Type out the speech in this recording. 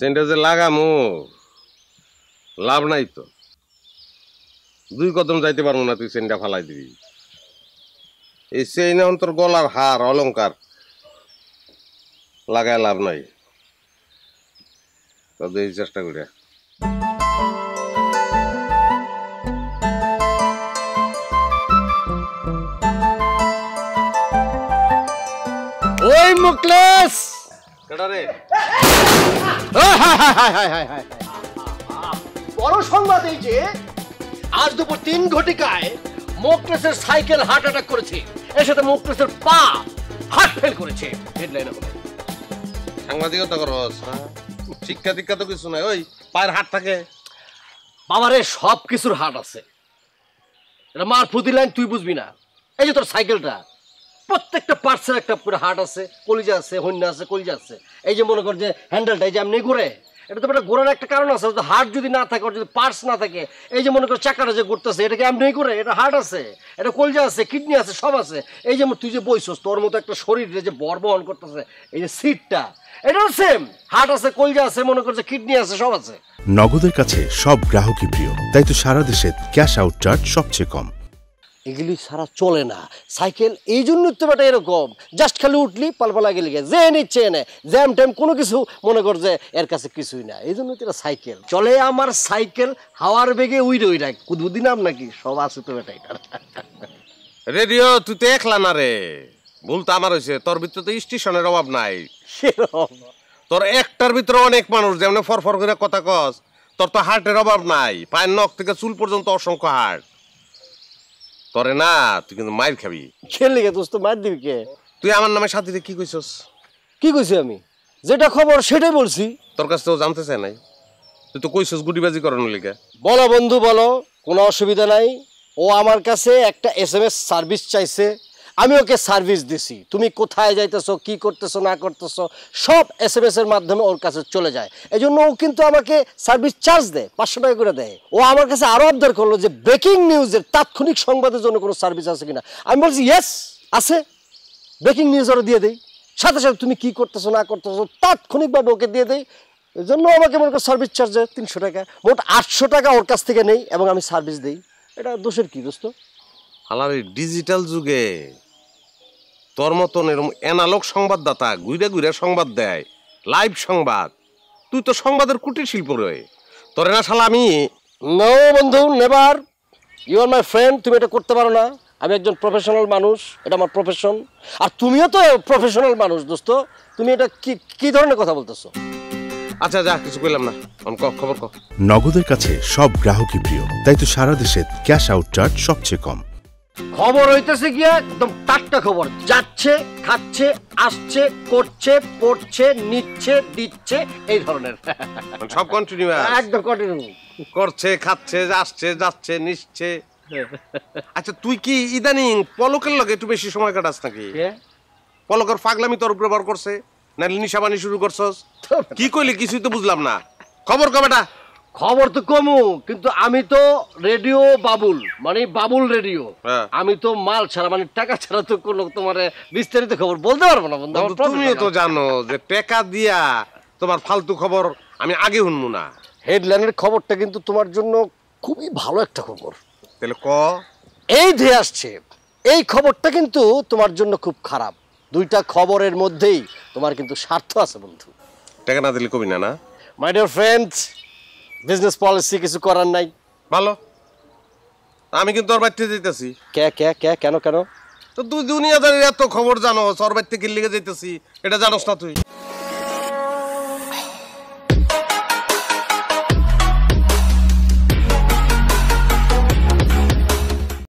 Centre যে লাগামু লাভ নাই তো, 2 কদম যাইতে পারবো না, তুই চেনটা ফালাই দিবি। এই চেইন তোর গলার হার অলংকার, লাগায় লাভ নাই। তবে এই চেষ্টা করে ওই মুকলেশ কেডা রে? বড় সংবাদ এই যে আজ দুপুর 3 ঘটিকায় মুকলেশের সাইকেল হার্ট অ্যাটাক করেছে, এর সাথে মুকলেশের পা হার্ট ফেল করেছে। হেডলাইনে হবে সাংবাদিকতা করস, শিক্ষা দীক্ষা তো কিছু নাই, ওই পায়ের হাট থাকে। বাবারে সব কিছুর হার্ট আছে, এটা মার ফুদি লাইন তুই বুঝবি না। এই যে তোর সাইকেলটা প্রত্যেকটা পার্টসের একটা পুরো হার্ট আছে, কলিজা আছে, হন্যা আছে, কলিজা আছে। এই যে মনে কর যে হ্যান্ডেলটা এই যে এমনি ঘুরে, এটা তো একটা ঘোরার একটা কারণ আছে। হার্ট যদি না থাকে, যদি পার্টস না থাকে, এই যে মনে কর চাকাটা যে ঘুরতেছে এটাকে এমনি ঘুরে, এটা হার্ট আছে, এটা কলিজা আছে, কিডনি আছে, সব আছে। এই যে তুই যে বইছস, তোর মতো একটা শরীর যে বর বহন করতেছে, এই যে সিটটা এটাও সেম, হার্ট আছে, কলিজা আছে, মনে কর যে কিডনি আছে, সব আছে। নগদের কাছে সব গ্রাহকই প্রিয়, তাই তো সারা দেশে ক্যাশ আউট চার্জ সবচেয়ে কম। এগুলি ছাড়া চলে না সাইকেল, এই জন্য তো বেটা এরকম, জাস্ট খালি উঠলি পালপালা গেলে যে নিচ্ছে এনে জ্যাম ট্যাম কোনো কিছু মনে কর যে এর কাছে কিছুই না। এই জন্য তো এটা সাইকেল চলে। আমার সাইকেল হাওয়ার বেগে উইরে উইরা কুদবুদি নাম নাকি সব আছে তো বেটা এটা। রেডিও তুই তো একলা না রে, ভুল তো আমার হয়েছে। তোর ভিতরে তো স্টেশনের অভাব নাই, সেরকম তোর একটার ভিতরে অনেক মানুষ যেমন ফরফর করে কথা কস। তোর তো হার্টের অভাব নাই, পায়ের নখ থেকে চুল পর্যন্ত অসংখ্য হার্ট। তোরে না তুই কিন্তু মাইর খাবি। খেললি গে দোস্ত, মার দিবি কে? তুই আমার নামে সাথীতে কি কইছস? কি কইছি আমি? যেটা খবর সেটাই বলছি। তোর কাছে তো জানতে চাই নাই, তুই তো কইছস গুটিবাজি করানোর লিগে। বলো বন্ধু বলো, কোনো অসুবিধা নাই। ও আমার কাছে একটা SMS সার্ভিস চাইছে, আমি ওকে সার্ভিস দিছি। তুমি কোথায় যাইতেছো, কি করতেছো না করতেছো, সব SMS এর মাধ্যমে ওর কাছে চলে যায়। এই জন্য ও কিন্তু আমাকে সার্ভিস চার্জ দেয়, 500 টাকা করে দেয়। ও আমার কাছে আরো আবদার করলো যে ব্রেকিং নিউজের তাৎক্ষণিক সংবাদের জন্য কোনো সার্ভিস আছে কিনা। আমি বলছি ইয়েস আছে, ব্রেকিং নিউজ আরও দিয়ে দেই, সাথে সাথে তুমি কি করতেছো না করতেছো তাৎক্ষণিকভাবে ওকে দিয়ে দেই। এই জন্য আমাকে মনে করো সার্ভিস চার্জ 300 টাকা, মোট 800 টাকা ওর কাছ থেকে নেই এবং আমি সার্ভিস দিই। এটা দোষের কি দোস্ত? আলার এই ডিজিটাল যুগে তোর মতন এরকম অ্যানালগ সংবাদদাতা ঘুরে ঘুরে সংবাদ দেয়, লাইভ সংবাদ। তুই তো সংবাদের কুটির শিল্প রয়ে, তোরে না শালা আমি। নো বন্ধু, never. You are my friend, তুমি এটা করতে পারো না। আমি একজন প্রফেশনাল মানুষ, এটা আমার প্রফেশন। আর তুমিও তো প্রফেশনাল মানুষ দোস্ত, তুমি এটা কি ধরনের কথা বলতেছো? আচ্ছা যা, কিছু কইলাম না, খবর ক। নগদের কাছে সব গ্রাহকই প্রিয়, তাই তো সারা দেশে ক্যাশ আউট চার্জ সবচেয়ে কম। খবর হইতেছে গিয়া একদম টাটকা খবর, যাচ্ছে, খাচ্ছে, আসছে, করছে, পড়ছে, নিচ্ছে, দিচ্ছে, এই ধরনের সব কন্টিনিউ, একদম কন্টিনিউ করছে, খাচ্ছে, আসছে, যাচ্ছে, নিচ্ছে। আচ্ছা তুই কি ইদানিং পলকের লগে একটু বেশি সময় কাটাস নাকি? পলকের পাগলামি তোর উপরে ভর করছে, নাহলে নিশাবানি শুরু করছস? কি কইলি কিছুই তো বুঝলাম না, খবর কবেটা? খবর তো কমু, কিন্তু আমি তো রেডিও বাবুল, মানে বাবুল রেডিও। আমি তো মাল ছাড়া মানে টাকা ছাড়া তো কোনো তোমার বিস্তারিত খবর বলতে পারবো না বন্ধু। তুমিও তো জানো যে টাকা দিয়া তোমার ফালতু খবর আমি আগে শুনবো না। হেডলাইনের খবরটা কিন্তু তোমার জন্য খুবই ভালো একটা খবর। তাহলে ক। এই ধেয়ে আসছে, এই খবরটা কিন্তু তোমার জন্য খুব খারাপ। দুইটা খবরের মধ্যেই তোমার কিন্তু স্বার্থ আছে বন্ধু। টাকা না দিলে কবি না না my dear friends, business policy কিছু করার নাই। ভালো, আমি কিন্তু ওর বাড়িতে যেতেছি। কেন? তো তুই দুনিয়াদারির এত খবর জানো, ওর বাড়িতে কি লিগে যেতেছি এটা জানোস না তুই?